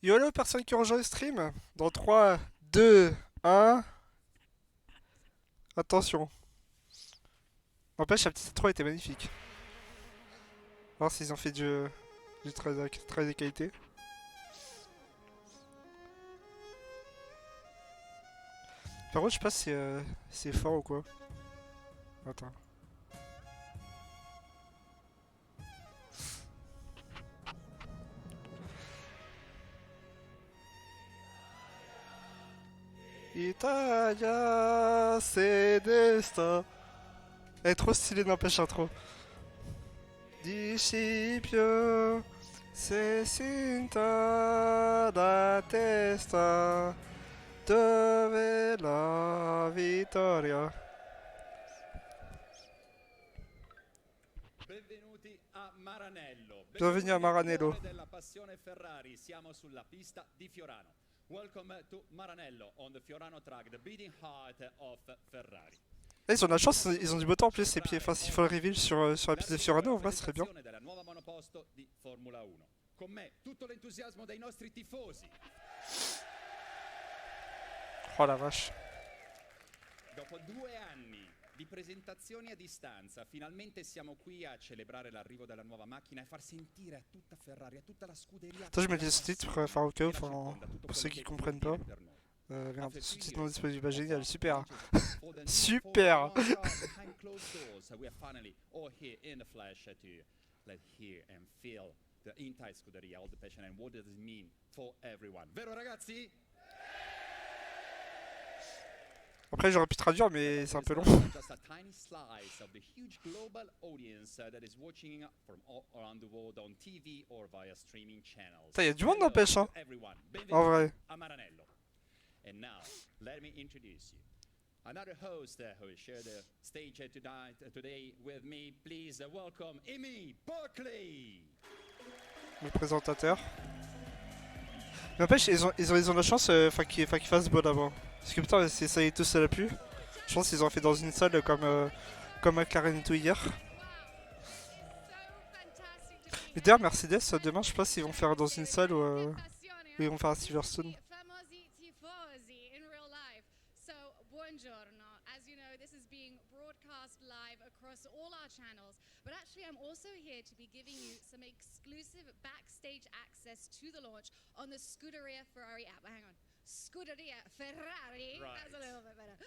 YOLO, personne qui rejoint le stream. Dans 3, 2, 1. Attention. N'empêche, la petite intro était magnifique. Voir s'ils ont fait du travail de qualité. Par contre, je sais pas si c'est fort ou quoi. Attends. Italia, c'est destin. Elle est trop stylée, n'empêche intro. Discipio, c'est cinta da testa. Dove la vittoria. Benvenuti a Maranello. Bienvenue à Maranello. Della passione Ferrari, siamo sulla pista di Fiorano. Welcome to Maranello on the Fiorano track, the beating heart of Ferrari. Là, ils ont de la chance, ils ont du beau temps en plus. Et puis, enfin, s'il faut le reveal sur la piste de Fiorano, en vrai, ce serait bien. Della nuova monoposto di Formula 1. Con me tutto l'entusiasmo dei nostri tifosi. Oh la vache. Dopo 2 anni di presentazioni a distanza, finalmente siamo qui a celebrare l'arrivo della nuova macchina e far sentire a tutta Ferrari, a tutta la scuderia. Attends, je mets les sous-titres, enfin, au cas où, pour ceux qui comprennent pas. Merde, sous-titres non disponibles, bah génial, super. Super. The entire scuderia, all the passion and what does it mean for everyone. Vero ragazzi? Après, j'aurais pu traduire, mais c'est un peu long. Just a tiny slice of the huge global audience that is watching from all around the world on TV or via streaming channels. Putain, y a du monde n'empêche, hein. En vrai. And now, let me introduce you. Another host who will share the stage today with me. Please welcome Amy Buckley. Le présentateur. Mais n'empêche, ils ont de la chance qu'ils fassent beau d'abord. Parce que putain, si ça y est tous à la pluie, je pense qu'ils ont fait dans une salle comme McLaren et tout hier. Mais d'ailleurs, Mercedes, demain, je sais pas s'ils vont faire dans une salle ou ils vont faire à Silverstone. But actually, I'm also here to be giving you some exclusive backstage access to the launch on the Scuderia Ferrari app. Hang on. Scuderia Ferrari. Right. That's a little bit better.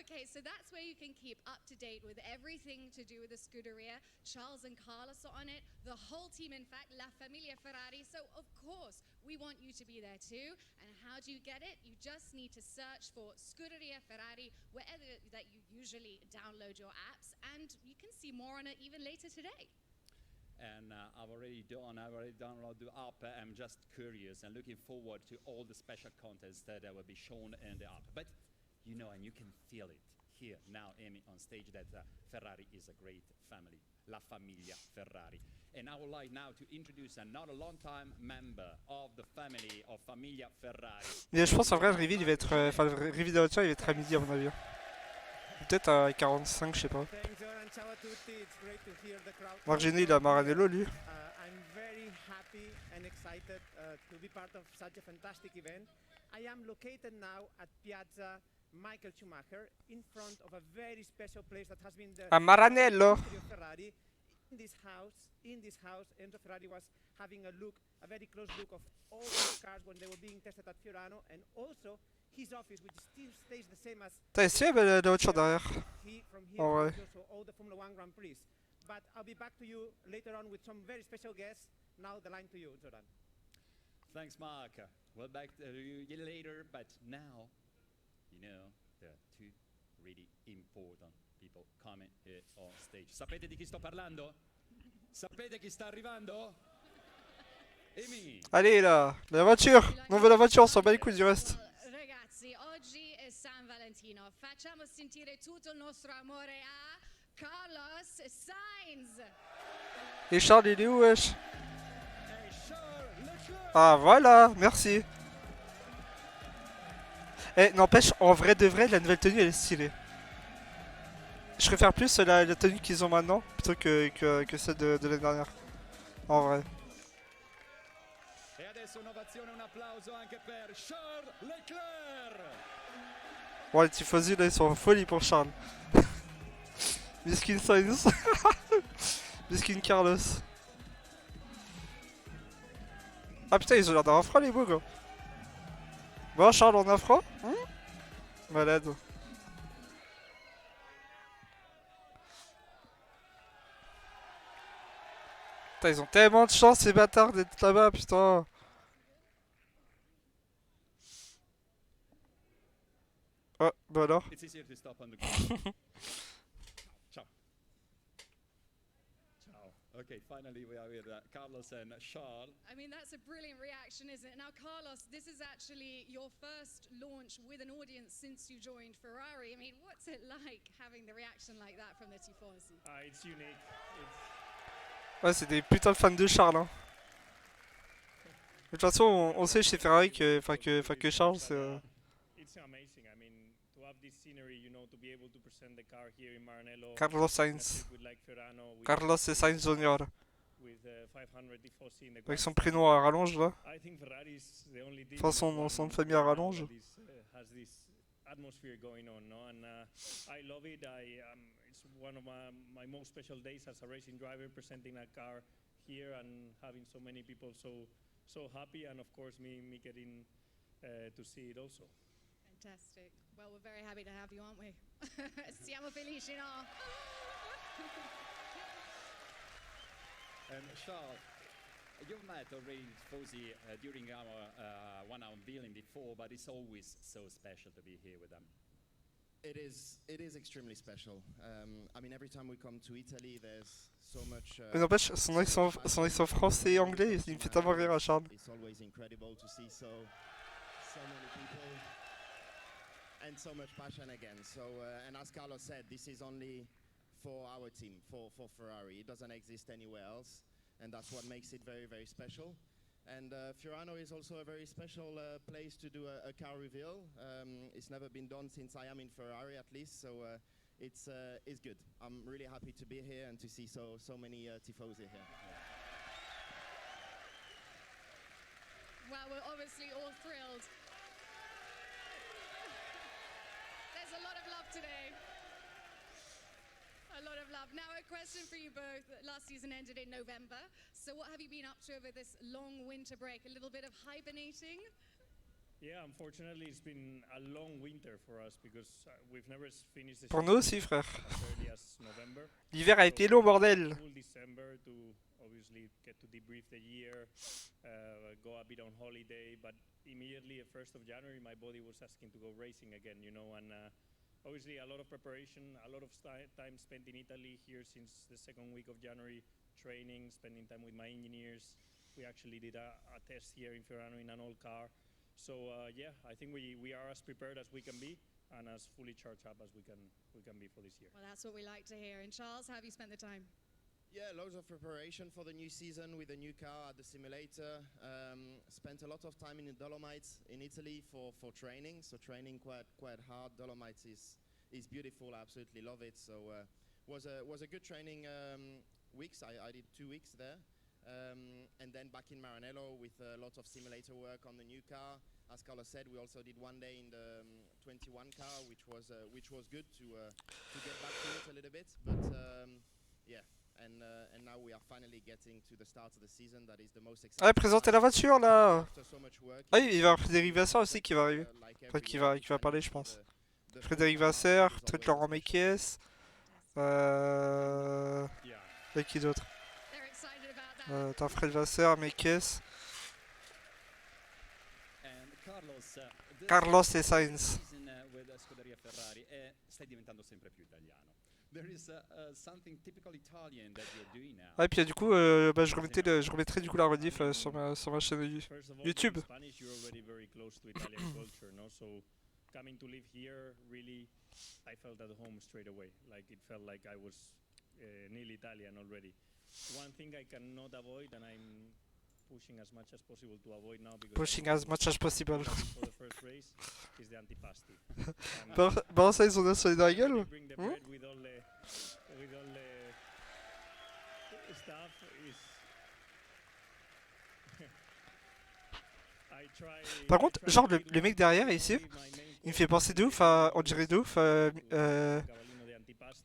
Okay, so that's where you can keep up to date with everything to do with the Scuderia. Charles and Carlos are on it. The whole team, in fact, La Familia Ferrari. So, of course, we want you to be there too. And how do you get it? You just need to search for Scuderia Ferrari wherever that you usually download your apps. And you can see more on it even later today. And I've already downloaded the app. I'm just curious and looking forward to all the special contents that will be shown in the app. But you know, and you can feel it here now, Amy, on stage, that Ferrari is a great family, La Familia Ferrari. And I would like now to introduce another long-time member of the family of Familia Ferrari. Mais je pense en vrai, le reveal, il va être. Enfin, le reveal de la voiture, il va être à midi à mon avis. Peut-être à 45, je sais pas. Margini, il a Maranello, lui. I'm very happy and excited to be part of such a fantastic event. I am located now at Piazza Michael Schumacher in front of a very special place that has been the A Maranello. Ferrari. In this house, Enzo Ferrari was having a very close look of all the cars when they were being tested at Fiorano, and also his office, which still stays the same as T'as essayé la voiture derrière. from here, Oh, ouais. also all the Formula 1 Grand Prix. But I'll be back to you later on with some very special guests. Now the line to you, Jordan. Thanks, Mark. Well, back to you later, but now, you know, there are two really important people coming here on stage. Sapete di chi sto parlando? Sapete chi sta arrivando? Amy. Allez là, la voiture. On veut la voiture, on s'en bat les couilles du reste. Ragazzi, oggi è San Valentino. Facciamo sentire tutto il nostro amore a Carlos Sainz. Et Charles, il est où, wesh? Ah voilà, merci. Eh, n'empêche, en vrai de vrai, la nouvelle tenue, elle est stylée. Je préfère plus la tenue qu'ils ont maintenant plutôt que celle de l'année dernière. En vrai. adesso un'ovazione, un applauso anche per Charles Leclerc. Ouais, les tifosi là ils sont en folie pour Charles. Miskin Sainz. Miskin Carlos. Ah putain, ils ont l'air d'avoir froid les beaux gars. Bon, Charles, on a froid? Malade. Putain, ils ont tellement de chance ces bâtards d'être là-bas, putain. Oh, bah alors. It's easier to stop on the ground. Ciao. Ciao. Okay, finally we are with Carlos and Charles. I mean, that's a brilliant reaction, isn't it? Now, Carlos, this is actually your first launch with an audience since you joined Ferrari. I mean, what's it like having the reaction like that from the Tifosi? It's unique. Ouais, c'est des putains de fans de Charles. Hein. De toute façon, on sait chez Ferrari que Charles, c'est. It's amazing. I mean, to have this scenery, you know, to be able to present the car here in Maranello. Carlos Sainz. With like Ferrano, with, Carlos et Sainz Junior. with 500 tifosi in the Avec son grandstand. prénom à rallonge là. I think Ferrari is the only team Enfin, son that nom de famille à rallonge. has this atmosphere going on, no? And I love it. It's one of my most special days as a racing driver, presenting a car here and having so many people so happy, and of course me getting to see it also. Fantastic. Well, we're very happy to have you, aren't we? Siamo felici, no? And Charles, you've met already Tifosi during our one unveiling before, but it's always so special to be here with them. It is extremely special. I mean, every time we come to Italy, there's so much. Mais n'empêche, son accent français et anglais, il me fait tellement rire à Charles. It's always incredible to see so many people and so much passion again. So, and as Carlos said, this is only for our team, for Ferrari. It doesn't exist anywhere else, and that's what makes it very, very special. And Fiorano is also a very special place to do a car reveal. It's never been done since I am in Ferrari, at least, so it's good. I'm really happy to be here and to see so many tifosi here. Well, we're obviously all thrilled. There's a lot of love today. A lot of love. Now, a question for you both. Last season ended in November. So what have you been up to over this long winter break? A little bit of hibernating? Yeah, unfortunately, it's been a long winter for us because we've never finished the Pour nous season aussi, frère. as early as November. L'hiver a été long, bordel. Full December to obviously get to debrief the year, go a bit on holiday, but immediately at 1st of January, my body was asking to go racing again, you know, and obviously a lot of preparation, a lot of time spent in Italy here since the second week of January, training, spending time with my engineers. We actually did a test here in Ferrano in an old car. So yeah, I think we are as prepared as we can be and as fully charged up as we can be for this year. Well, that's what we like to hear. And Charles, how have you spent the time? Yeah, loads of preparation for the new season with the new car at the simulator. Spent a lot of time in the Dolomites in Italy for training. So training quite hard. Dolomites is beautiful. I absolutely love it. So was a good training weeks. I did 2 weeks there. And then back in Maranello with a lot of simulator work on the new car. As Carlos said, we also did 1 day in the 21 car, which was good to get back to it a little bit. But yeah, and now we are finally getting to the start of the season. That is the most exciting. Ah, présentez la voiture là. After so much work, Ah, il va y avoir Frédéric Vasseur aussi qui va arriver. like Enfin, every qui va parler, je year, pense. the Frédéric first Vasseur, is truc always Laurent a special Mekies. Yeah. Et qui d'autre? They're excited about that. T'as Fred Vasseur, Mekies. And Carlos, Carlos e Sainz. with Scuderia Ferrari stai diventando sempre più italiano. There is something typical Italian that you're doing now. Ah, et puis du coup, bah, je remettrai du coup la rediff sur ma chaîne First of all, YouTube. in Spanish, you're already very close to Italian culture, no? So coming to live here, really, I felt at home straight away. Like it felt like I was nearly Italian already. One thing I cannot avoid, and I'm pushing as much as possible to avoid now because Pushing as much as possible. for the first race is the antipasti. And, Bon, ça, ils ont sur les dans la they gueule. bring the Hmm? bread with all the stuff is Par contre, genre le mec derrière ici, il me fait penser de ouf à, on dirait de ouf un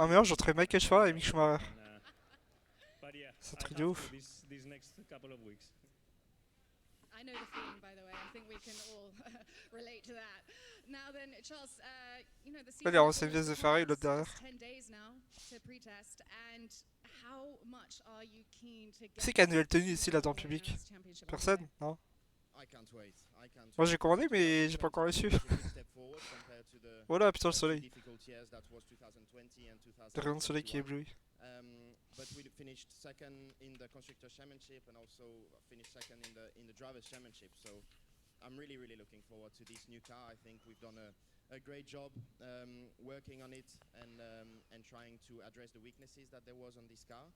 meilleur genre entre Michael Schumacher et Mick Schumacher. C'est un truc de ouf. I know the feeling, by the way. I think we can all relate to that. Now then, Charles, you know the Là, season il est en is CVS de almost Ferrari, upon l'autre us, derrière. just 10 days now to pre-test, and how much are you keen to Qui c'est get qui a une nouvelle tenue ici là dans le the public? Endurance Championship Personne? Non? I can't wait. I can't Moi wait. j'ai commandé mais j'ai pas encore reçu. Voilà, putain le soleil. Le rayon de soleil qui éblouit. But we finished second in the constructor championship and also finished second in the drivers championship. So I'm really looking forward to this new car. I think we've done a great job working on it and trying to address the weaknesses that there was on this car,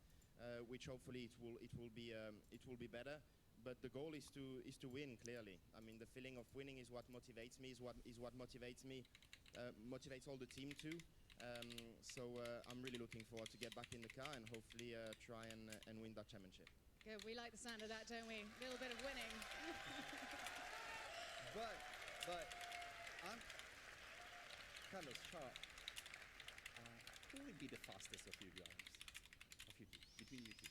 which hopefully it will be better. But the goal is to win clearly. I mean, the feeling of winning is what motivates me. Is what motivates me. Motivates all the team too. So I'm really looking forward to get back in the car and hopefully try and win that championship. Good, we like the sound of that, don't we? A little bit of winning. But I'm Carlos, Charles, Who will be the fastest of you drivers? Of you two, between you two?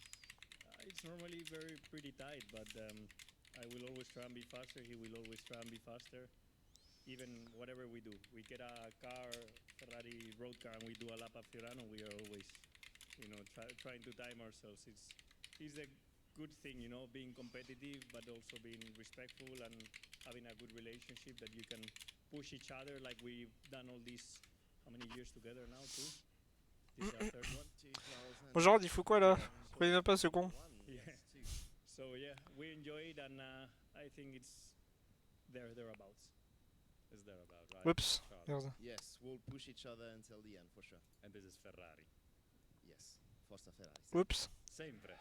It's normally pretty tight, but I will always try and be faster. He will always try and be faster. Even whatever we do, we get a car, Ferrari road car, and we do a lap at Fiorano. We are always, trying to time ourselves. It's a good thing, being competitive, but also being respectful and having a good relationship that you can push each other like we've done all these. How many years together now? Two. This is our third one. Bonjour, il faut quoi là? Pourquoi il vient pas ce con? Yeah. So yeah, we enjoy it, and I think it's thereabouts. Is there about right? Oups. Charles? Merde. Yes, we'll push each other until the end for sure. And this is Ferrari. Yes, Forza Ferrari. Oups. Sempre.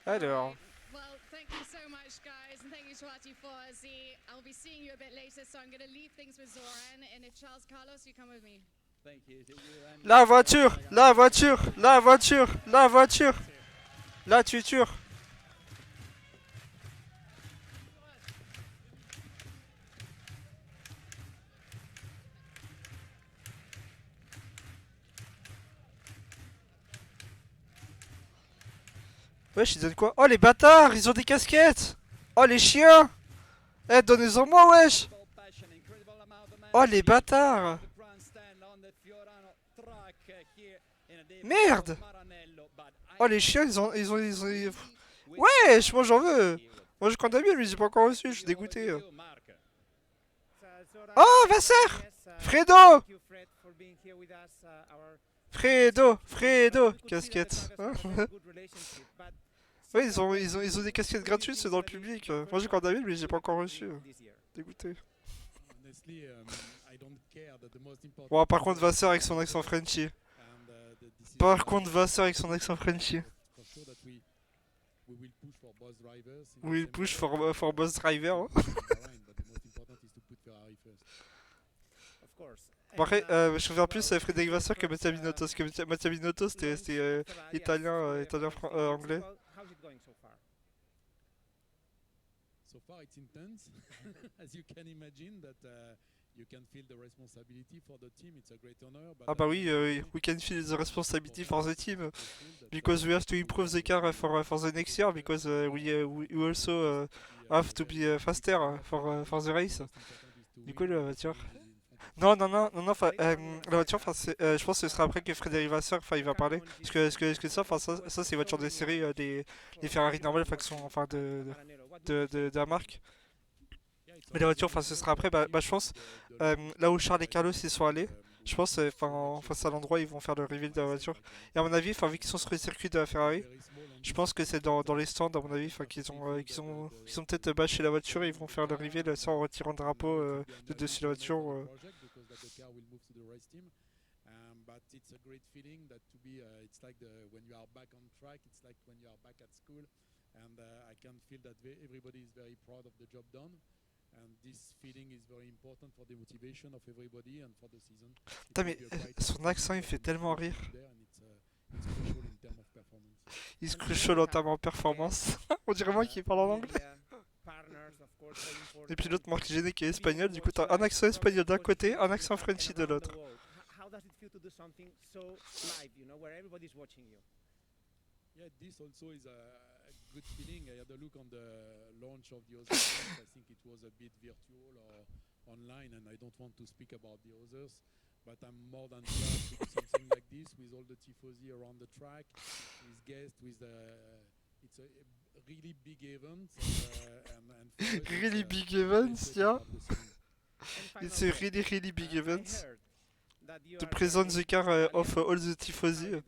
Alors. Well, thank you so much, guys, and thank you to Atifozi. I'll be seeing you a bit later, so I'm going to leave things with Zoran, and if Charles Carlos, you come with me. Thank you to you and La voiture! La voiture! La voiture! La voiture! La tuture! Wesh, ils donnent quoi? Oh les bâtards! Ils ont des casquettes! Oh les chiens! Eh, donnez-en moi, wesh! passion, incredible amount of Oh les energy. bâtards! The grandstand on the Fiorano track here in a day Merde! of Maranello, but I Oh les chiens, ils ont... Wesh, moi j'en veux! Moi je compte à bien, lui j'ai pas encore reçu, je suis dégoûté. Oh, Vasser! Fredo! Thank you, Fred, for being here with us. Fredo! Casquette. Hein? Good relationship, but Ouais, ils ont des casquettes gratuites, c'est dans le public. Moi j'ai compte à bien, mais j'ai pas encore reçu. this year. Dégoûté. Honestly, I don't care that the most important Bon, par is contre, that Vasser avec we son accent Frenchy. and, the decision Par that contre, we Vasser make avec son accent Frenchy. for sure that we will push for both drivers in the Oui, same push level. for boss driver. Hein. Bahrain, but the most important is to put Ferrari first. Of course. Bon, après, And, je préfère plus well, Frédéric Vasseur que of course, Mattia Binotto. Parce que Mattia Binotto, c'était launch c'était, of Ferrari italien, as italien, for the first anglais. well, how's it going so far? So far, it's intense, as you can imagine. That you can feel the responsibility for the team. It's a great honor. But Ah bah oui, we can feel the responsibility for the team. Because we have to improve the car for the next year. Because we also have to be faster for the race. Du coup, la voiture... Non, la voiture, je pense que ce sera après que Frédéric Vasseur, il va parler. Parce que ça c'est voiture de série, les Ferrari normales, qui sont, de la marque. Mais la voiture, ce sera après, je pense, là où Charles et Carlos ils sont allés, je pense, face à l'endroit, ils vont faire le reveal de la voiture. Et à mon avis, vu qu'ils sont sur le circuit de la Ferrari, je pense que c'est dans les stands, à mon avis, qu'ils ont peut-être bâché la voiture et ils vont faire le reveal sans retirer le drapeau de dessus la voiture. But it's a great feeling that to be it's like when you are back on track, it's like when you are back at school, and I can feel that everybody is very proud of the job done, and this feeling is very important for the motivation of everybody and for the season. Putain, mais son accent il fait tellement rire. it's crucial in terms of performance. Is crucial en termes en performance. On dirait moi qui parle en anglais. Media, partners, of course, very important. Et puis l'autre Marc Géné qui est espagnol, du coup t'as un accent espagnol d'un côté, un accent Frenchy de l'autre. How does it feel to do something so live, you know, where everybody's watching you? Yeah, this also is a good feeling. I had a look on the launch of the other games. I think it was a bit virtual or online, and I don't want to speak about the others. But I'm more than glad to do something like this with all the tifosi around the track, with guests, with it's a really big event. And for us, Really it's big a event, place yeah. of the scene. It's a really big event. To To present the car of all the tifosi.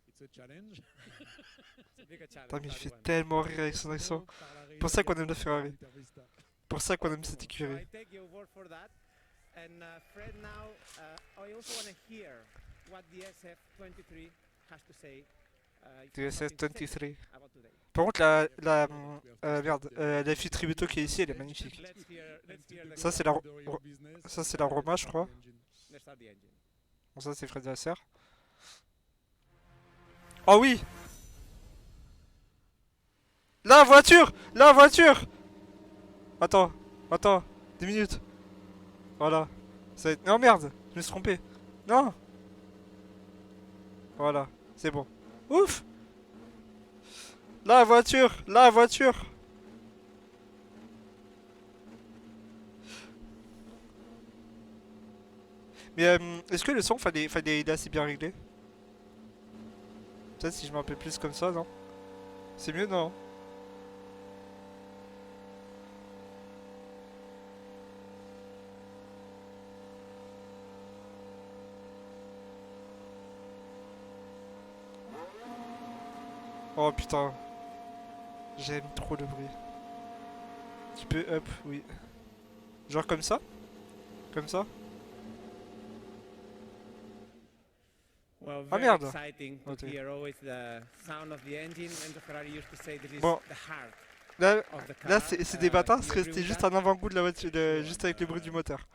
It's a challenge. Putain mais il fait tellement rire avec son accent. Pour ça qu'on aime la Ferrari. Pour ça qu'on aime cette écurie. I take your word for that. And Fred, now I also want to hear what the SF23 has to say. DSS 23. About today. Par contre la fille Tributo qui est ici elle est magnifique. Let's hear the Ça c'est la Roma je crois. Let's start the engine. Bon ça c'est Fred Vasser. Oh oui. La voiture. Attends, 10 minutes. Voilà. Ça va être... Non merde, je me suis trompé. Non. Voilà, c'est bon. Ouf. La voiture. Mais est-ce que le son il est assez bien réglé? Peut-être si je me rappelle plus comme ça, non? C'est mieux, non? Oh putain. J'aime trop le bruit. Tu peux up, oui. Genre comme ça? Comme ça? Well, Ah, very merde. exciting to Ok. hear always the sound of the engine. Enzo Ferrari used to say this is Bon. the heart Là, of the car. là c'est des bâtards parce you que agree c'était with juste that? un avant-goût de la voiture, juste avec le bruit du moteur.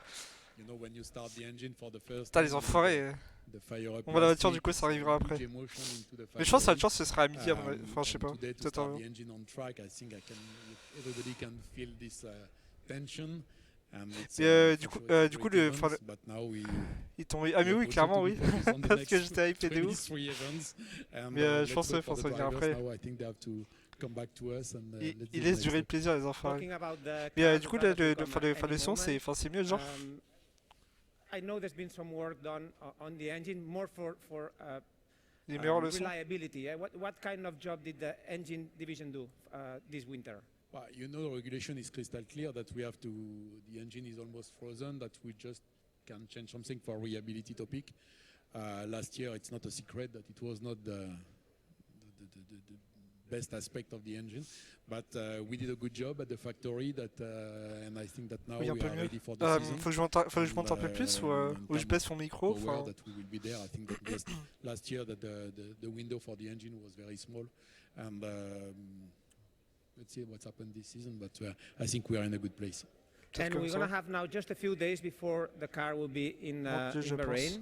You know, when you start the engine for the first Putain, time, les enfoirés. the fire up On voit la voiture, plastic, du coup, ça it's a arrivera huge après. emotion into the Mais je pense que la factory. chance ce sera à midi, à mon avis. Enfin, je sais And pas. today to Peut-être start avant. the engine on track, I think everybody can feel this tension. And it's, Et for du coup, sure it's a du coup, great le, event, enfin, but now we ils t'ont. Ah, mais oui, also clairement, to oui. be focused on the Parce que next j'étais hypé de ouf. 23 events. And, Mais je let's pense wait que for ça the va venir drivers après. now. I think they have to come back to us and let's do Ils the laissent next durer le step. plaisir, les enfoirés. Talking about the Mais cars du coup, that là, have to le come at any le son, moment, c'est mieux, genre. I know there's been some work done on the engine, more for Il est meilleur le son. reliability. What kind of job did the engine division do this winter? Well, you know, the regulation is crystal clear that we have to, the engine is almost frozen, that we just can change something for reliability topic. Last year, it's not a secret that it was not the best aspect of the engine, but we did a good job at the factory, and I think that now Oui, un we peu are mieux. ready for the season. Faut que je monte un peu plus ou je baisse mon micro. Power Enfin, that we will be there. I think that last year that the window for the engine was very small, and let's see what's happened this season. But I think we are in a good place. And comme we're ça. going to have now just a few days before the car will be in Dieu, je Bahrain. pense.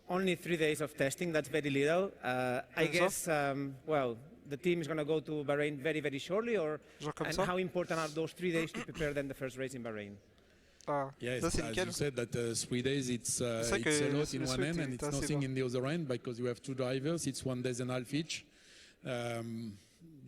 Only 3 days of testing, that's very little. I Comme ça. guess, well, the team is going to go to Bahrain very, very shortly, or Genre comme and ça. how important are those 3 days to prepare then the first race in Bahrain? Ah, Yes, ça c'est as nickel. you said, that 3 days it's ça que it's a lot le in one souhait end and était it's assez nothing bas. in the other end because you have 2 drivers. It's 1 day and a half each.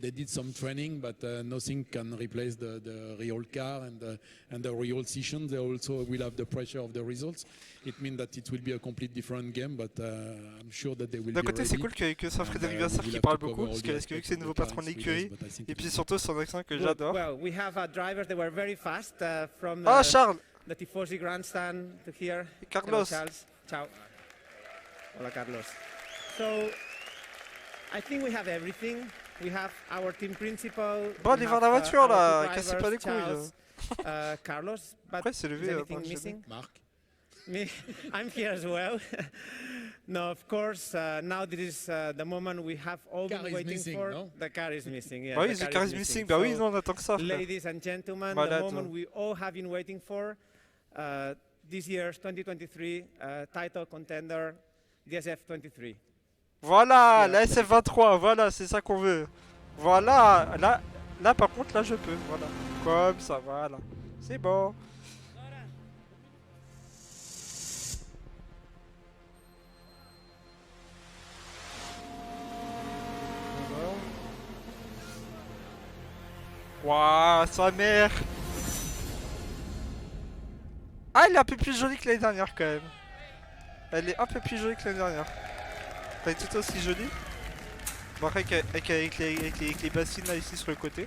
They did some training, but nothing can replace the real car and the real session. They also will have the pressure of the results. It means that it will be a complete different game, but I'm sure that they will D'un be côté, c'est ready. cool que ça Frédéric And, Vasseur we will qui have parle to cover beaucoup, all parce the que vu aspects que c'est le of nouveau the car patron in de 3 days, l'écurie, but I think et it puis will be surtout son accent que Good. j'adore. Well, we have drivers that were very fast from Ah, Charles the Tifosi grandstand to here. et Carlos. Hello, Charles. Ciao. Hola, Carlos. So, I think we have everything. We have our team principal. Bon, we allez voir have, la voiture our là, two cassez pas les drivers, couilles. Charles, Carlos, but Après, c'est is levé. anything par le missing? Marc. Me, I'm here as well. No, of course, now this is the moment we have all Car been is waiting missing, for. no? The car is missing, yeah. Bah oui, the The car Car is Missing. Bah oui, So, non, on attend que ça, frère. ladies and gentlemen, Malade. the moment we all have been waiting for, this year's 2023 title contender, DSF 23. Voilà, la SF23, voilà, c'est ça qu'on veut. Voilà, là par contre, là je peux, voilà. Comme ça, voilà. C'est bon. Waouh, sa mère. Ah, elle est un peu plus jolie que l'année dernière quand même. Elle est un peu plus jolie que l'année dernière. Elle est tout aussi jolie. Bon, après, avec les bassines là ici sur le côté.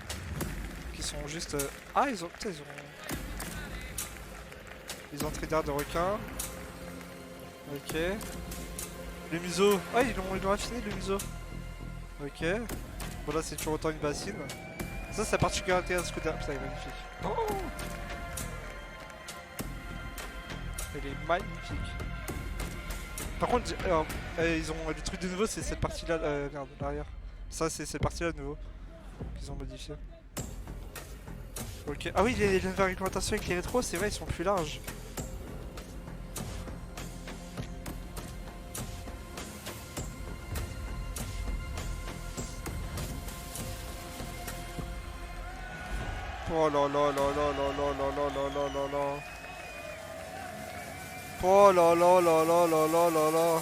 Qui sont juste. Ah, ils ont. Putain, ils ont. Ils ont un trait d'air de requin. Ok. Le museau. Ah, ils l'ont affiné le museau. Ok. Bon, là, c'est toujours autant une bassine. Ça, c'est la particularité de ce scooter. Putain, elle est magnifique. Oh, elle est magnifique. Par contre, ils ont le truc de nouveau, c'est cette partie-là. Merde, l'arrière. Ça, c'est cette partie-là de nouveau qu'ils ont modifié. Ok. Ah oui, les nouvelles réglementations avec les rétros, c'est vrai, ils sont plus larges. Oh là là là là là là là là là là là là. Oh là là là là là là là là.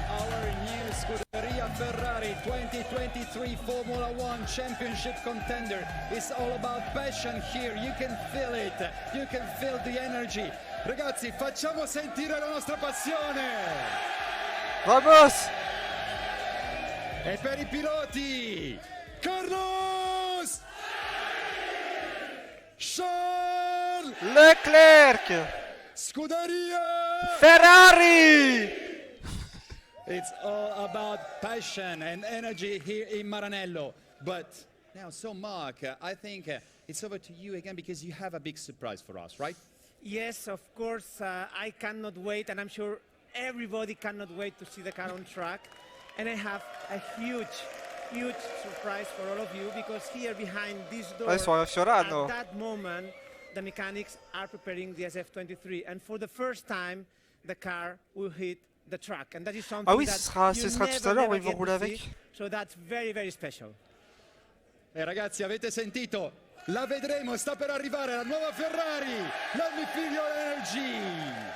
Our new Scuderia Ferrari 2023 Formula One Championship contender. It's all about passion here. You can feel it. You can feel the energy. Ragazzi, facciamo sentire la nostra passione! Vamos! E per i piloti, Carlos! Charles! Leclerc! Scuderia! Ferrari! It's all about passion and energy here in Maranello. But now, so Mark, I think it's over to you again because you have a big surprise for us, right? Yes, of course. I cannot wait, and I'm sure everybody cannot wait to see the car on track. And I have a huge surprise for all of you, because here behind this door, Ils sont at no. that moment, the mechanics are preparing the SF23, and for the first time, the car will hit the track, and that is something Ah oui, that ce sera tout à l'heure où ils vont get rouler to see, avec. so that's very special. E ragazzi, avete sentito? La vedremo, sta per arrivare la nuova Ferrari, la Midfield Energy.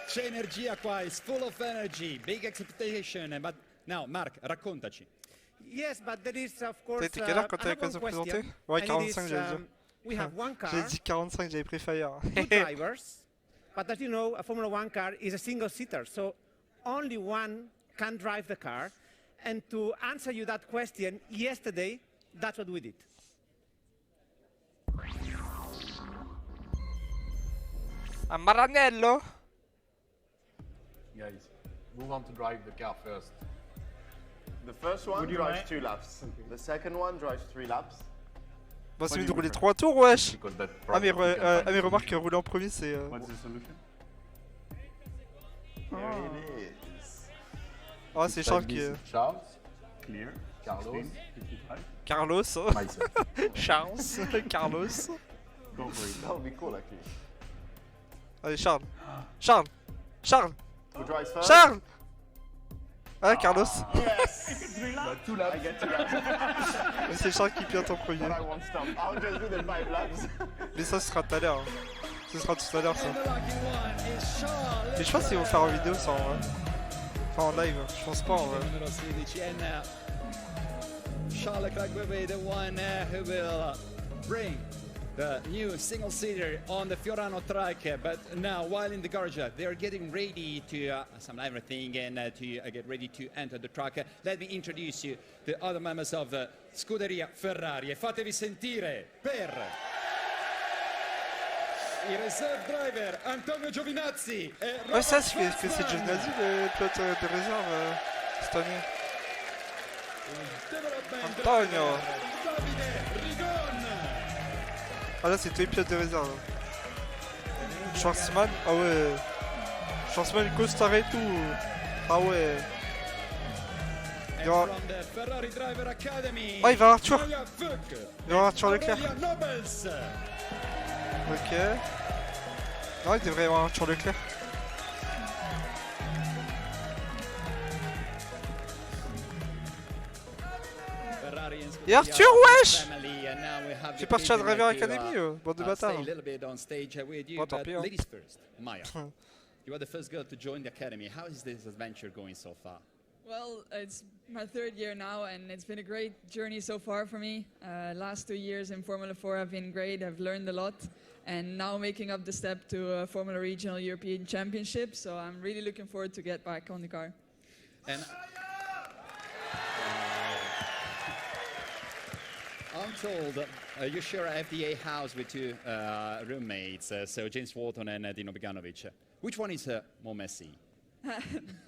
C'è energia qua, it's full of energy, big expectation. But now, Mark, raccontaci. Yes, but there is, of course, T'es quelle heure quand I t'avais have one commencé à présenter? question, Ouais, and it 45 is, j'allais dire. we have one car, J'ai dit 45, j'avais pris fire. two drivers, but as you know, a Formula One car is a single-seater, so only one can drive the car. And to answer you that question, yesterday, that's what we did. A Maranello? Guys, who want to drive the car first? The first one drives 2 laps. The second one drives 3 laps. Bah, c'est What mieux do de you rouler prefer? 3 tours, wesh! Because that Ah, mais, probably you can find a remarque, solution. rouler en premier, c'est. What's the solution? Here it is. Ah, c'est It's Charles like qui. this. Charles, clear. Carlos, 55. Carlos. Myself. Charles. Carlos. Go for it. That would be cool, actually. Allez, Charles. Charles. Charles. Who drives first? Charles. Ah, Carlos. Yes! But 2 laps. I get to that. C'est Charles qui pilote en premier. But I won't stop. I'll just do the 5 laps. Mais ça, ce sera tout à l'heure. Ce sera tout à l'heure, ça. And the lucky one is Charles. Mais je pense qu'ils vont faire en vidéo, ça, en vrai. Enfin, en live. Je pense pas, en vrai. Numero 16, and Charles Leclerc will be the one who will bring the new single-seater on the Fiorano track. But now, while in the garage, they are getting ready to assemble everything and to get ready to enter the track. Let me introduce you the other members of the Scuderia Ferrari. E fatevi sentire per il reserve driver Antonio Giovinazzi e Ouais, ça, Robert c'est que c'est Schwarzman. Giovinazzi, le pilote de réserve cette année. Development Antonio. driver, Davide Rigon. Ah, là, c'est tous les pilotes de réserve. Schwarzman, ah ouais. Schwarzman, Costard et tout. Ah ouais. And Il va- from the Ferrari Driver Academy, Ah, il va Arthur. Maya Fuck, Il va Arthur Leclerc. Aurelia Nobles. Ok. Non, il devrait y avoir un tour de clair. Ferrari and Et Arthur, Scuderia wesh! family, and now we have J'ai the parti à pleasure Driver to, Academy, bande de stay a bâtards. little bit on stage with you, Bon, tant but pis, hein. ladies first. Maya, you are the first girl to join the academy. How is this adventure going so far? Well, it's my third year now, and it's been a great journey so far for me. Last 2 years in Formula 4 have been great. I've learned a lot, and now making up the step to Formula Regional European Championship. So I'm really looking forward to get back on the car. And I'm told you share a FDA house with two roommates, so James Walton and Dino Beganovic. Which one is more messy?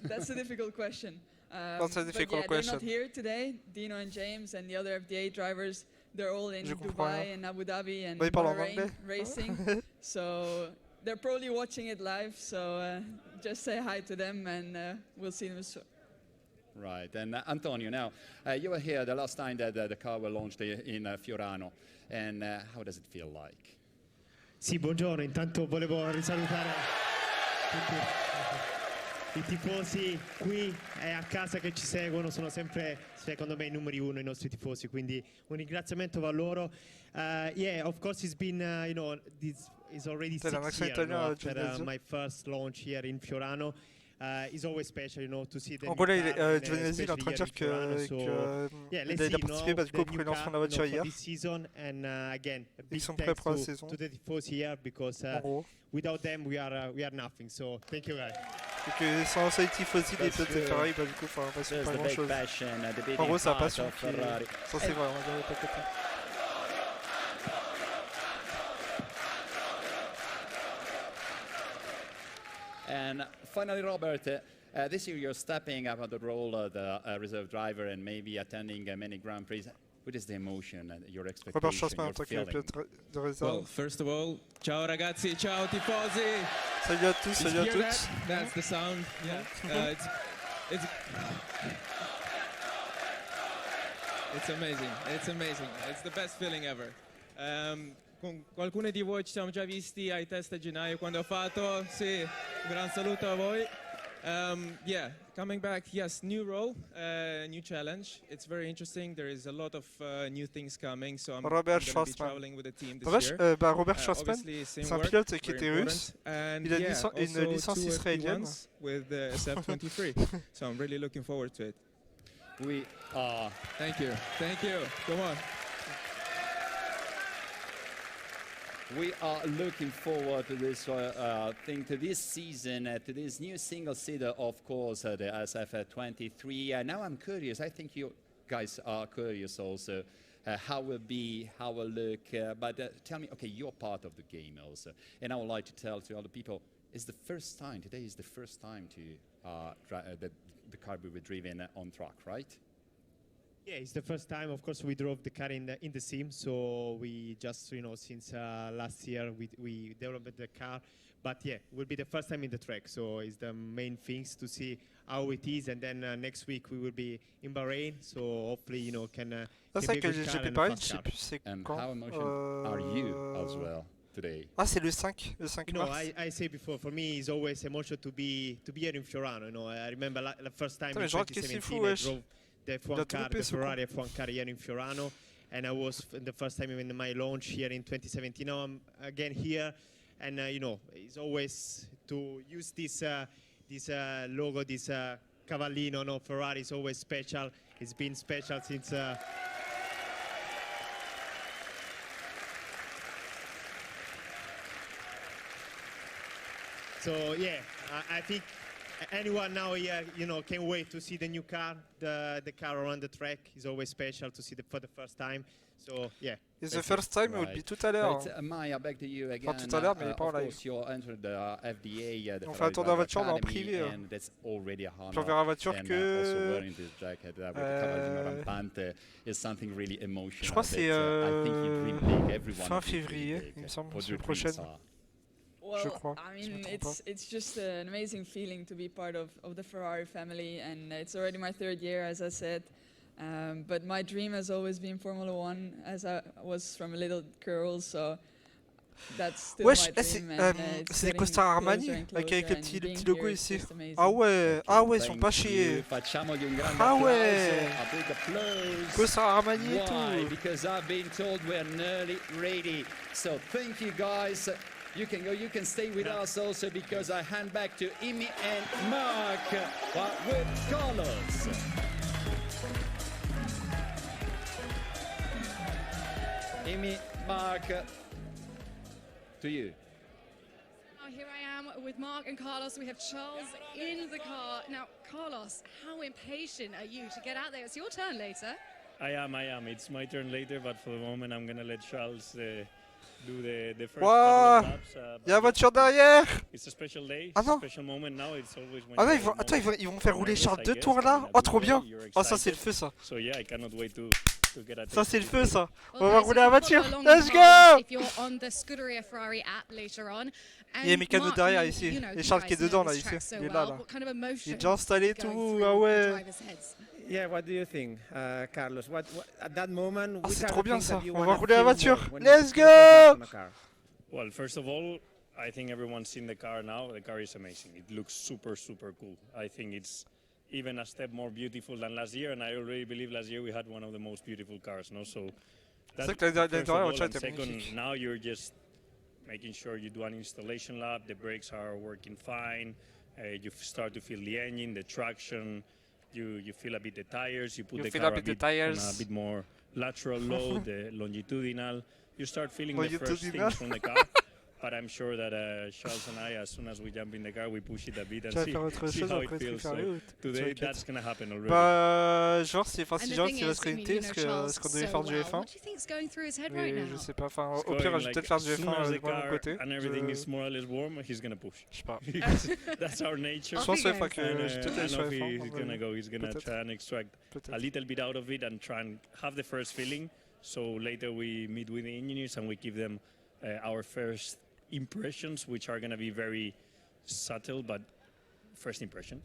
That's a difficult question. That's a but difficult yeah, question. They're not here today. Dino and James and the other FDA drivers, they're all in Je comprends Dubai rien. and Abu Dhabi and Bah, ils parlent en Bahrain anglais. racing. So they're probably watching it live. So just say hi to them, and we'll see them soon. Right, and Antonio, now you were here the last time that the car was launched in Fiorano, and how does it feel like? Sì, buongiorno, intanto volevo risalutare tutti i tifosi qui e a casa che ci seguono, sono sempre secondo me i numeri uno i nostri tifosi, quindi un ringraziamento va a loro. Yeah, of course it's been, this is already 6 years after my first launch here in Fiorano. It's always special, to see the En new gros, là, car, Giovanni il est en train de dire yeah, il a participé du coup au premier lancement de la voiture hier. this season, and again, a big Ils sont prêts thanks pour la saison. to the tifosi here, because En gros. without them we are nothing. So thank you guys. Et que sans les tifosi des pilotes de Ferrari, bah du coup, enfin, c'est There's pas the grand big chose. passion, the beating En gros, c'est la heart passion of qui est Ferrari. censée vraiment dire pas côté. And finally, Robert, this year you're stepping up on the role of the reserve driver and maybe attending many Grand Prix. What is the emotion and your Robert expectation, Schwarzman en your tant que feeling? pilote de réserve. Well, first of all, ciao ragazzi, ciao tifosi. Salut à tous, Did salut you à hear toutes. that? That's the sound. Yeah. It's amazing. It's amazing. It's the best feeling ever. Con qualcuno di voi ci siamo già visti ai test a gennaio quando ho fatto. Sì, un gran saluto a voi. Yeah, coming back, yes, new role, new challenge. It's very interesting. There is a lot of new things coming, so I'm Robert going to be Schwarzman. traveling with the team this Dommage, year. Robert Schwarzman, Obviously, same c'est un work, pilote qui very était russe. important. And Il a yeah, une also licence two israélienne. FP1s with the SF23. So I'm really looking forward to it. We are. Thank you. Thank you. Come on. We are looking forward to this thing, to this season, to this new single-seater, of course, the SF23. Now I'm curious, I think you guys are curious also, how will be, how will look, but tell me, okay, you're part of the game also, and I would like to tell to other people, it's the first time, today is the first time to the car will be driven on track, right? Yeah, it's the first time. Of course, we drove the car in the sim, so we just, since last year we developed the car. But yeah, it will be the first time in the track, so it's the main things to see how it is. And then next week we will be in Bahrain, so hopefully, can C'est be ça a que good car j'ai and a parlé, fast je sais car. plus c'est And quand. how emotional are you as well today? Ah, c'est le 5 mars. I say before, for me, it's always emotional to be here in Fiorano. I remember the first time Putain, mais in je regarde qu'est-ce qu'il 2017 fout, I wesh. drove the F1 car, the Ferrari F1 car here in Fiorano, and I was the first time in my launch here in 2017. Now I'm again here, and it's always to use this logo, this cavallino. No, Ferrari is always special. It's been special since. So yeah, I think anyone now here, can't wait to see the new car, the car around the track is always special to see for the first time. So yeah. It's the first time, it will be tout à l'heure. But, Maya, back to you again. Enfin, tout à l'heure, mais pas en Of live. course, you entered the FDA, the On fait un tour de la voiture, mais en Academy, privé. and that's already a honor. Puis on verra la voiture and, que. also wearing this jacket with the Cavallino Rampante is something really emotional. Je crois que c'est I think you dream big. Everyone fin of you dream février, big. il me semble, What semaine your dreams prochaine. are. Well, Je crois, I si je me mean, trompe pas. it's just an amazing feeling to be part of the Ferrari family, and it's already my third year, as I said. But my dream has always been Formula One, as I was from a little girl. So that's still Wesh, my eh, c'est dream, and it's c'est des getting costards Armani closer and avec closer, le and petit being logo here is ici. just amazing. Ah ouais, ils sont pas Thank chiés. you. Facciamogli un grande Ah applauso, ouais, a big applause. costards Armani et Why? tout. Because I've been told we're nearly ready. So thank you guys. You can go, you can stay with us also because I hand back to Imi and Mark with Carlos. Imi, Mark, to you. Now here I am with Mark and Carlos. We have Charles in the car. Now, Carlos, how impatient are you to get out there? It's your turn later. I am. It's my turn later, but for the moment, I'm gonna let Charles do the first Wow, couple of laps. il y a la voiture derrière. It's a special day. Ah It's a non. special moment now. It's always when Ah non, you're attends, more ils vont faire rouler nervous, Charles I 2 guess, tours but là. in a Oh, good trop way, bien. you're Oh, ça c'est le excited. feu ça. So yeah, I cannot wait to get at Ça it. c'est le feu ça. Well, On va guys, rouler la you can voiture. follow along Let's with Carlos go. if you're on the Scuderia Ferrari app later on. And Il y a Mécano Mark, derrière you- ici. you know, Et you Charles guys qui est know dedans là this ici. track so Il est là well. là. What kind of Il emotion est déjà installé going tout. through Ah the ouais. drivers' heads? Yeah, what do you think, Carlos? What at that moment? Ah, which c'est are trop the bien things ça. that you On va wanna rouler la feel more voiture. when you Let's do the first lap go. on a car? Well, first of all, I think everyone's seen the car now. The car is amazing. It looks super, super cool. I think it's even a step more beautiful than last year, and I already believe last year we had one of the most beautiful cars. No, so C'est that, vrai que l'année first of dernière, all, le chat and était second, magnifique. now you're just making sure you do an installation lap. The brakes are working fine. You start to feel the engine, the traction. You feel a bit the tires. You put You the feel car a a bit the bit on tires. a bit more lateral load, the longitudinal. You start feeling the first Longitudinal. things from the car. But I'm sure that Charles and I, as soon as we jump in the car, we push it a bit and Tu vas see, faire autre see chose how après it feels. Ferrari So ou today, t'inquiète. that's going to happen already. Bah, genre, si, enfin, And si the genre, thing il va is, se I mean, réuniter, you ce know Charles ce qu'on devait so faire du well. F1. What do you think's going through his head right Mais now? je sais pas, enfin, It's au pire, going je vais like, peut-être faire du as soon F1 as de the mon car côté. and everything Je is more or less warm, he's going to push. je sais pas. Because that's our nature. Je pense think ouais, que And, je vais peut-être I aller sur know F1. he's going to go. He's going to Peut-être. try and extract a Peut-être. little bit out of it and try and have the first feeling. So later we meet with the engineers and we give them our first impressions, which are going to be very subtle, but first impression.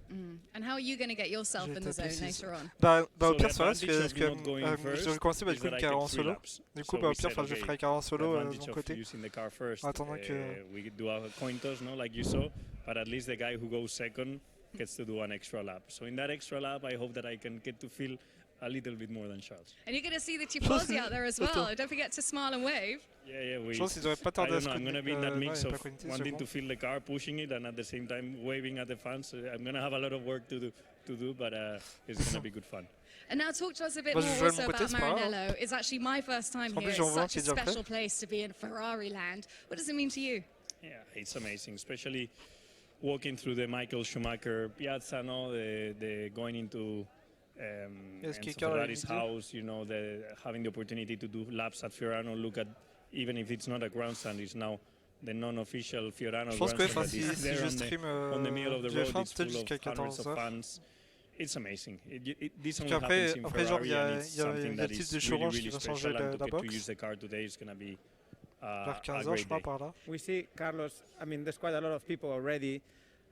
And how are you going to get yourself Je in the zone t'apprécie ça. later on? Bah, au So pire, the ça va, parce advantage que of not going je first vais commencer du is coup that une I carrière get en 3 solo. laps. Du So coup, bah, au we pire, said, enfin, je okay, ferai la carrière en the solo de advantage mon of côté. using the car first, En attendant que. we do a coin toss, no, like you saw, but at least the guy who goes second gets to do an extra lap. So in that extra lap, I hope that I can get to feel a little bit more than Charles. And you're going to see the Tifosi out there as well. Don't forget to smile and wave. Yeah, we. Je pense qu'ils devraient pas I tarder à don't se know. I'm gonna be in that non, il mix y a pas of connecté, c'est wanting bon. to feel the car, pushing it, and at the same time waving at the fans. I'm gonna have a lot of work to do, but it's gonna be good fun. And now talk to us a bit Bah, more je joue de also mon côté, about c'est pas grave. Maranello. It's actually my first time En here. plus, It's j'en vois un such qui a est déjà prêt. special place to be in Ferrari land. What does it mean to you? Yeah, it's amazing, especially walking through the Michael Schumacher Piazza, no, the going into Yes, Enzo kicker, Ferrari's you do. house, you know, having the opportunity to do laps at Fiorano. Look at, even if it's not a grandstand, it's now the non-official Fiorano Je pense que grandstand si, that is si there je on stream on the middle of the du road. F1, It's peut-être full of jusqu'à hundreds of 14h. fans. It's amazing. This Parce only qu'après, happens in après, genre, Ferrari, il y a, and it's il y a, something il y a that le type is de really, chauffage qui really va changer special. And to la get to box. use the car today is going to be Vers a 15h, great je crois, day. par là. We see, Carlos, I mean, there's quite a lot of people already.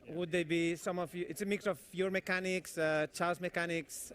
Would they be some of you? It's a mix of your mechanics, Charles mechanics.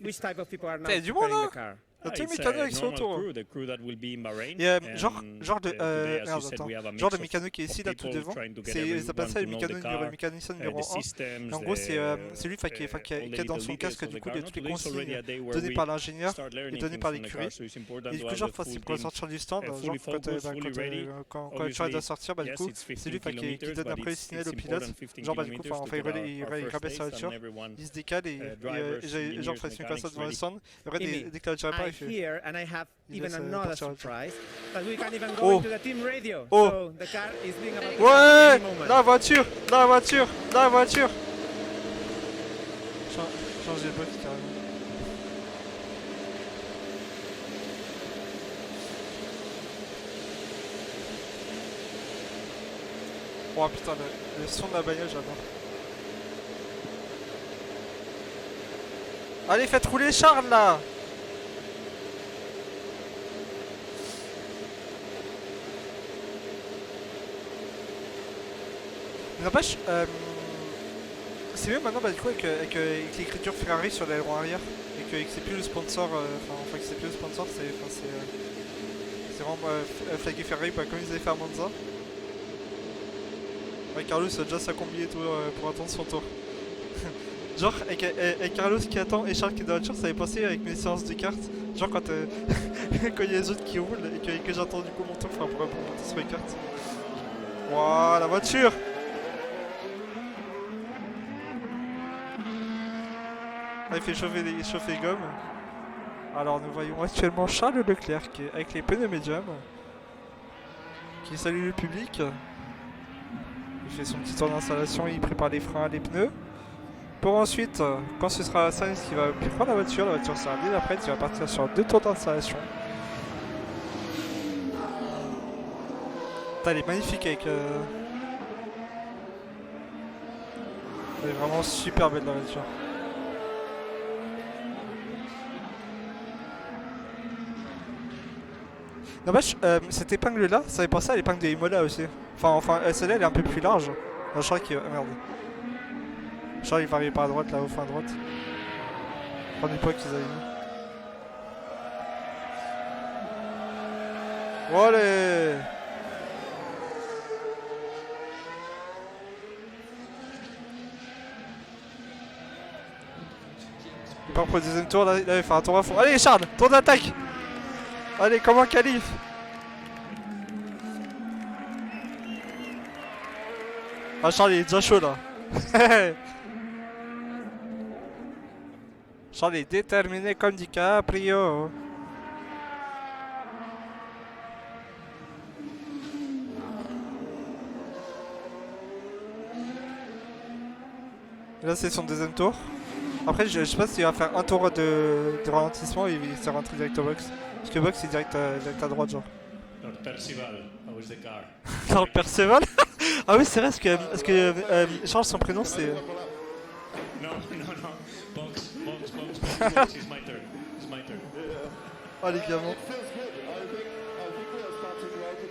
Which type of people are now T'as du preparing monde, the car? là. Tous les It's mécanos, a ils sont normal autour. crew, the crew that will be in Bahrain. Il y a And, genre de today, as you merde, said, attends. we have a Genre de mix mécano qui est of ici là tout people devant. trying to get C'est ils appellent ça le everyone to know the car, mécanicien numéro the 1. systems, En gros, c'est the, lui enfin, qui all est the dans little son details casque of du the coup car. de No, toutes les today is already consignes a day where données we par l'ingénieur start et learning données things par from the car, l'écurie. so it's important Et du to coup, have genre, the enfin, c'est full pour team sortir du stand, genre fully quand focused, fully ready. quand le cheval doit sortir, bah du Yes, coup, it's c'est lui 15 qui kilometers, donne but après le it's signal au pilote. important 15 Genre, bah du coup, kilometers enfin, to get il our rabaisse first la taste, and voiture, everyone, il se décale et drivers, genre, engineers, enfin, il fait comme ça mechanics devant le ready. stand. Après, Imi, dès que la voiture apparaît, I il fait. hear, and I have Il even laisse another partir la voiture. surprise, that we can even go Oh. into the team radio. Oh. So the car is being about to Ouais, any moment. la voiture, la voiture, la voiture. Changer de box carrément. Oh putain, le son de la bagnole, j'adore. Allez, faites rouler Charles là. Mais n'empêche, c'est mieux maintenant bah, du coup avec l'écriture Ferrari sur l'aileron arrière et que c'est plus le sponsor, enfin que c'est plus le sponsor, c'est C'est vraiment flaguer Ferrari comme ils avaient fait à Monza. Ouais, Carlos a déjà sa combi et tout pour attendre son tour. Genre, avec Carlos qui attend et Charles qui est dans la voiture, ça avait passé avec mes séances de cartes. Genre, quand quand il y a les autres qui roulent et que j'attends du coup mon tour pour monter sur les cartes. Wouah, la voiture! Ah, il fait chauffer les gommes. Alors, nous voyons actuellement Charles Leclerc qui est avec les pneus médiums, qui salue le public. Il fait son petit tour d'installation, il prépare les freins, les pneus. Pour ensuite, quand ce sera Sainz qui va prendre la voiture sera bien prête, il va partir sur 2 tours d'installation. Elle est magnifique avec... Elle est vraiment super belle la voiture. N'empêche, cette épingle là, ça fait penser à l'épingle de Imola aussi. Enfin celle-là elle est un peu plus large. Non, je crois qu'il... merde. Je crois qu'il va arriver par la droite là, au fin droite. Prends du poids qu'ils avaient mis. Oh, allez! Il part pour le deuxième tour, là il va faire un tour à fond. Allez Charles, tour d'attaque! Allez, comme un calife! Ah Charles il est déjà chaud là. Charles est déterminé comme DiCaprio. Là c'est son deuxième tour. Après je sais pas s'il va faire un tour de ralentissement et il s'est rentré direct au box. Parce que le box c'est direct à droite genre. Lord Percival, how is the car? Lord Percival. Ah oui c'est vrai parce que Charles son prénom c'est... No. Box. It's my turn. Oh les gamins.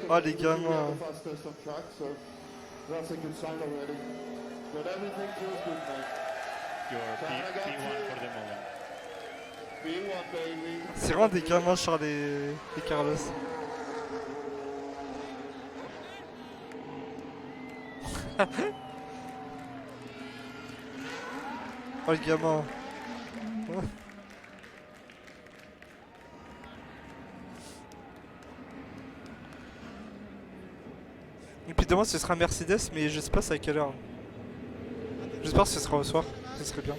Oh les gamins. C'est vraiment des gamins Charles et Carlos. Oh le gamin. Et puis demain ce sera Mercedes mais je sais pas c'est à quelle heure. J'espère que ce sera au soir, ce serait bien.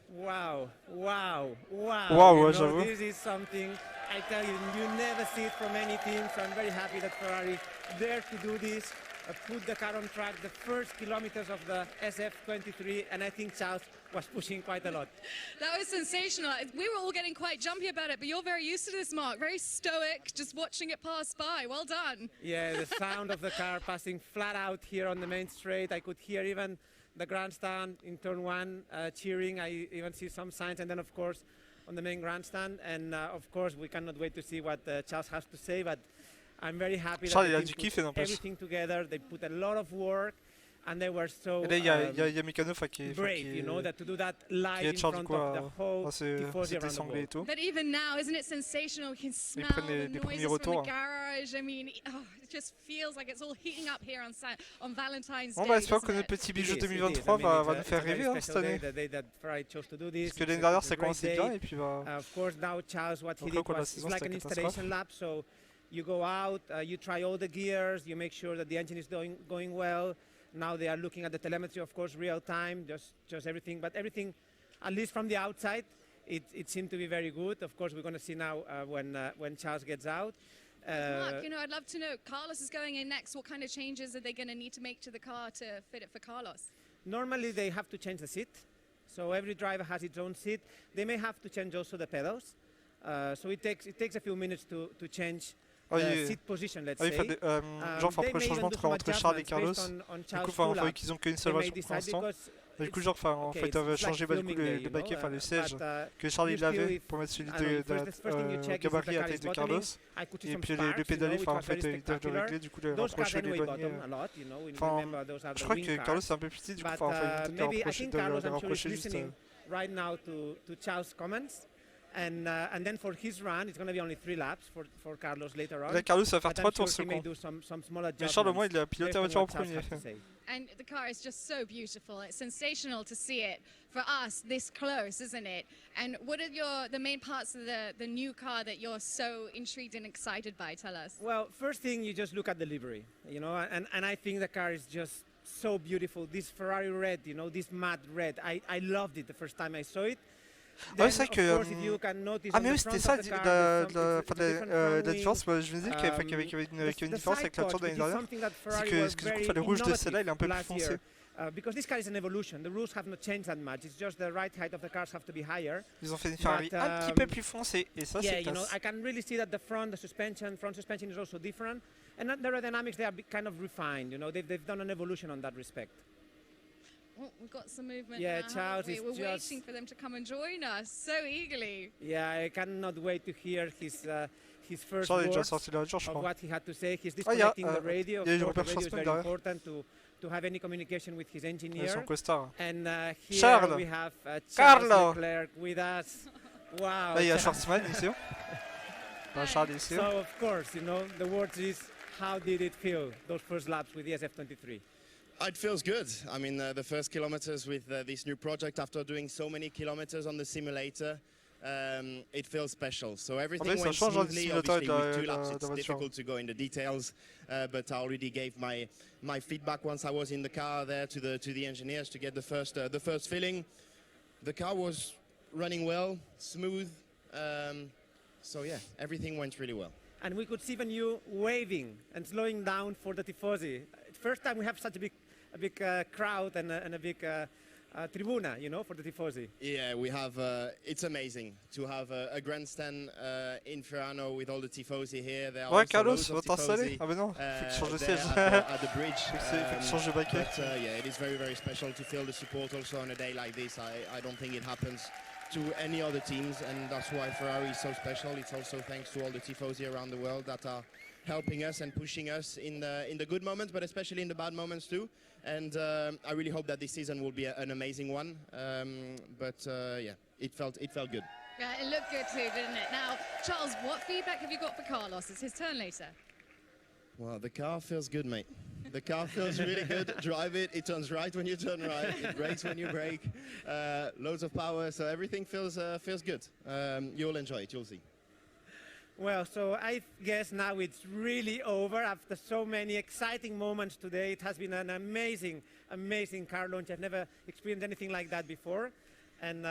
Wow. Wow, You know, j'avoue. this is something, I tell you, you never see it from any team, so I'm very happy that Ferrari dared to do this, put the car on track, the first kilometers of the SF23, and I think Charles was pushing quite a lot. That was sensational. We were all getting quite jumpy about it, but you're very used to this, Mark. Very stoic, just watching it pass by. Well done. Yeah, the sound of the car passing flat out here on the main straight. I could hear even the grandstand in turn one cheering. I even see some signs, and then of course on the main grandstand. And of course we cannot wait to see what Charles has to say. But I'm very happy Charles, that il a they du put kiff, n'empêche. everything together. They put a lot of work, and they were so Et là il y a Mécano brave, you know, that to do that live in Charles front du coup of the whole tifosi s'était around the sanglé et world. tout. But even now, isn't it sensational? We can smell prennent the les premiers noises from retours. the garage. I mean, it just feels like it's all heating up here on Valentine's Bon Day. bah j'espère que doesn't notre it? petit bijou It is. 2023 I mean, va nous faire rêver cette année. The day that Ferrari chose to do this. Parce que It's l'année a- dernière it's a ça great commençait day. bien et puis va... Of course, now Charles, what he Donc did là, pour la was saison, it's like c'était an catastrophe. installation lap. So you go out, you try all the gears, you make sure that the engine is going well. Now they are looking at the telemetry, of course, real time, just everything. But everything, at least from the outside, it seemed to be very good. Of course, we're going to see now when Charles gets out. Mark, you know, I'd love to know, Carlos is going in next. What kind of changes are they going to need to make to the car to fit it for Carlos? Normally, they have to change the seat. So every driver has its own seat. They may have to change also the pedals. So it takes a few minutes to change seat position, let's Ah oui, say. genre, enfin, They après le may changement even do some entre Charles et adjustments Carlos, based on du coup, Charles' enfin, pull-ups. qu'ils ont qu'une They seule may voiture pour decide l'instant. because Du coup, it's- genre, enfin, en okay, fait, it's on va like changer bah, du coup filming day, le you baquet, know, enfin le siège que Charles you il still, avait if- pour mettre celui I don't know, de first thing you check is gabarit the à car taille is de bottoming. Carlos. I could see Et some puis le sparks, you know, pédalier, which enfin en was very fait, ils doivent le spectacular. régler, du coup, le Those cars rapprocher, anyway l'éloigner. bottom a lot, you know. Enfin, Remember, those are je the crois wing que cars. Carlos c'est un peu plus petit, du coup, But enfin, ils vont peut-être maybe I rapprocher, think de Carlos, le I'm sure, is rapprocher juste. listening right now to Charles' comments. And then for his run, it's going to be only 3 laps for Carlos later on. Là, Carlos va faire But I'm 3 tours sure he may second. do some small Mais Charles, au moins, il a adjustments piloté la based on voiture en what Charles premier. has to say. And the car is just so beautiful. It's sensational to see it for us this close, isn't it? And what are the main parts of the new car that you're so intrigued and excited by? Tell us. Well, first thing, you just look at the livery, you know, and I think the car is just so beautiful. This Ferrari red, you know, this matte red. I loved it the first time I saw it. Ah oui, c'est vrai que. Ah, mais oui, c'était ça la différence. Moi, je me disais qu'il y avait une différence avec la tour de l'année dernière. C'est que du coup, le rouge de celle-là, il est un peu plus foncé. Because this car is an evolution. The rules have not changed that much. It's just the right height of the cars have to be higher. Ils ont fait une Ferrari un petit peu plus foncée, et ça, yeah, c'est you know, classe. I can really see that the front suspension is also different, and the aerodynamics they are kind of refined. You know, they've done an evolution on that respect. Oh, we've got some movement Yeah, now, Charles haven't we? is We're just- waiting for them to come and join us so eagerly. Yeah, I cannot wait to hear his first Charles est déjà words sorti de la voiture, je of crois. what he had to say. He's Ah, il y a, disconnecting the radio. il y a Of une course, the radio is repercussion very derrière. important to have any communication with his Et engineer. son costard. And here Charles. we have Charles Carlo. Leclerc with us. Wow. Là, il y a Schwartzmann ici. Là, Charles ici. So of course, you know, the words is how did it feel those first laps with the SF23? It feels good. I mean, the first kilometers with this new project, after doing so many kilometers on the simulator, it feels special. So everything ça went change, hein, smoothly. du simulateur Obviously, with 2 de la laps, it's voiture. difficult to go in the details, but I already gave my feedback once I was in the car there to the engineers to get the first feeling. The car was running well, smooth. So yeah, everything went really well. And we could see even you waving and slowing down for the Tifosi. First time we have such a big crowd and a big tribuna, you know, for the Tifosi. Yeah, we have. It's amazing to have a grandstand in Ferrano with all the tifosi here. There are Ouais, also Carlos, loads va of t'installer. tifosi, Ah, mais non, faut que tu changes de there siège. at the bridge. Faut que tu changes de baquet. But yeah, it is very, very special to feel the support also on a day like this. I don't think it happens to any other teams, and that's why Ferrari is so special. It's also thanks to all the tifosi around the world that are helping us and pushing us in the good moments, but especially in the bad moments too. And I really hope that this season will be an amazing one. But yeah, it felt good. Yeah, it looked good too, didn't it? Now, Charles, what feedback have you got for Carlos? It's his turn later. Well, the car feels good, mate. The car feels really good. Drive it. It turns right when you turn right. It brakes when you brake. Loads of power. So everything feels good. You'll enjoy it. You'll see. Well, so I guess now it's really over after so many exciting moments today. It has been an amazing, amazing car launch. I've never experienced anything like that before. And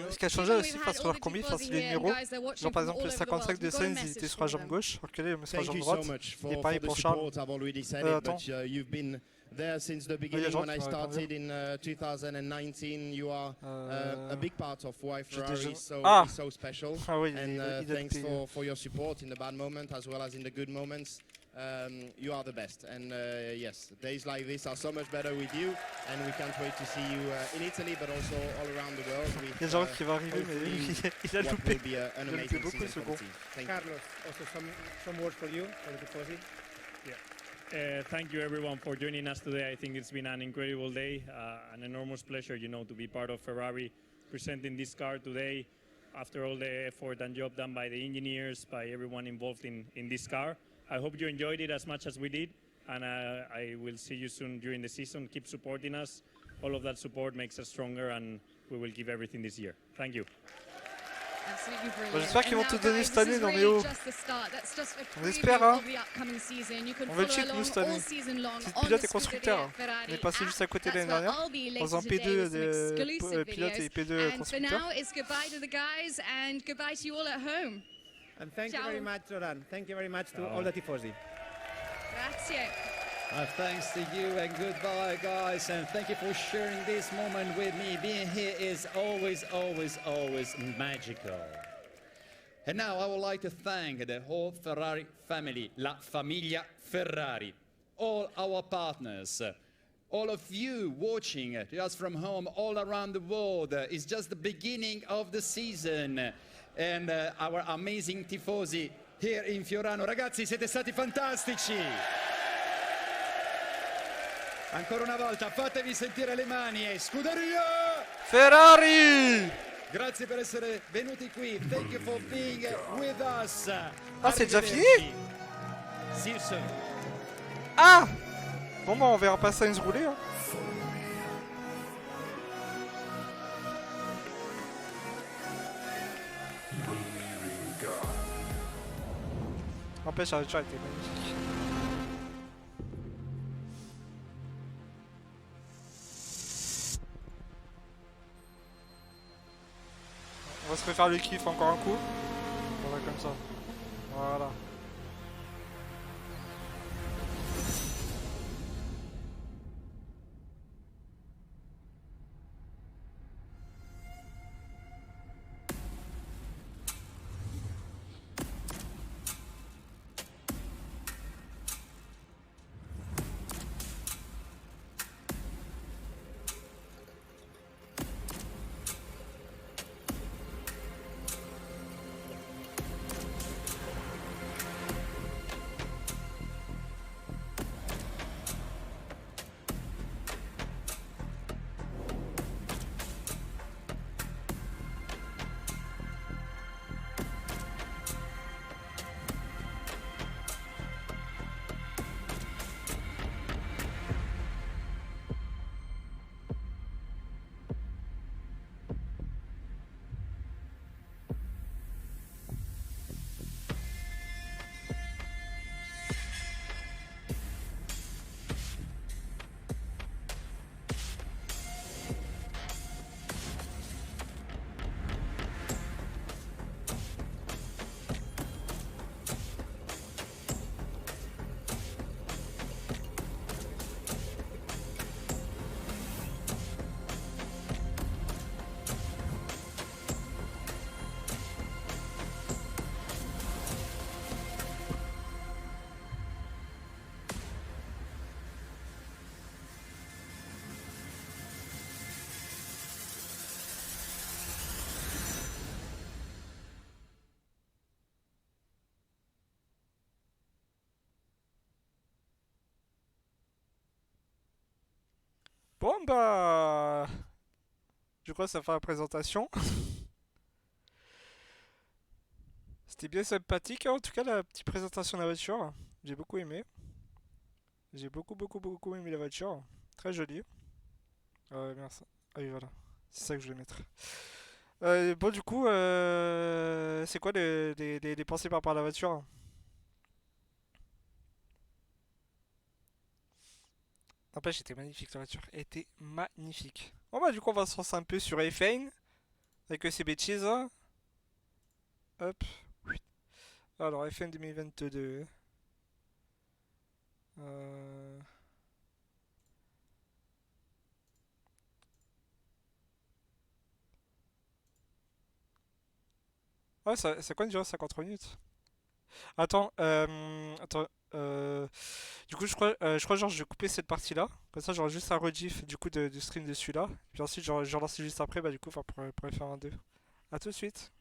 Ce qui a changé aussi face sur leur combi, enfin, c'est les numéros. Genre par exemple le 55 de Sainz, il était sur la jambe gauche, alors que là il est sur la jambe droite. Et pareil pour Charles. Attends. You've been there since the beginning when I started in 2019. You are a big part of why Ferrari is so special. Ah oui, and thanks for your support in the bad moment as well as in the good moments. You are the best, and yes, days like this are so much better with you, and we can't wait to see you in Italy, but also all around the world. Il y a Jean qui va arriver, mais il a loupé. Il a loupé beaucoup de secondes. Carlos, also some words for you, for the Tifosi. Yeah. Thank you everyone for joining us today. I think it's been an incredible day, an enormous pleasure, you know, to be part of Ferrari, presenting this car today. After all the effort and job done by the engineers, by everyone involved in this car. I hope you enjoyed it as much as we did, and I will see you soon during the season. Keep supporting us. All of that support makes us stronger, and we will give everything this year. Thank you. Absolutely brilliant. J'espère qu'ils vont And tout now, donner guys, cette année this is dans les really hauts. just the start. That's just a On preview espère, hein. of the upcoming season. You can On va le follow check nous cette along année. all season long Petite on pilote the et constructeur. Scuderia On est passé juste à côté de That's l'année where dernière. I'll be Dans un later today with some P2 exclusive pilote et videos. P2 And for constructeur. now, it's goodbye to the guys and goodbye to you all at home. And thank you Ciao. very much, Zoran. Thank you very much to all the Tifosi. Grazie. Thanks to you and goodbye, guys, and thank you for sharing this moment with me. Being here is always, always, always magical. And now I would like to thank the whole Ferrari family, La Famiglia Ferrari, all our partners, all of you watching just from home all around the world. It's just the beginning of the season. And our amazing tifosi here in Fiorano. Ragazzi, siete stati fantastici! Ancora una volta, fatevi sentire le mani e Scuderia Ferrari! Grazie per essere venuti qui. Thank you for being with us. Ah, c'est déjà fini? See you soon. Ah! Bon, bah, on verra pas Sainz rouler. Hein. N'empêche, la voiture était magnifique. On va se refaire le kiff encore un coup. Voilà, comme ça. Voilà. Bon bah... Je crois que ça fait la présentation. C'était bien sympathique hein, en tout cas la petite présentation de la voiture. J'ai beaucoup aimé. J'ai beaucoup aimé la voiture. Très jolie. Merci. Ah oui voilà. C'est ça que je voulais mettre. Bon du coup, c'est quoi les pensées par rapport à la voiture? N'empêche, était magnifique la voiture. Elle était magnifique. Bon bah du coup on va se lancer un peu sur F1. Avec ces bêtises. Hop. Alors F1 2022. Ah ça compte déjà 53 minutes. Attends, attends. Du coup je crois genre je vais couper cette partie là. Comme ça j'aurai juste un rediff du coup du stream de celui-là. Puis ensuite je relancer juste après bah du coup pour faire un 2. A tout de suite.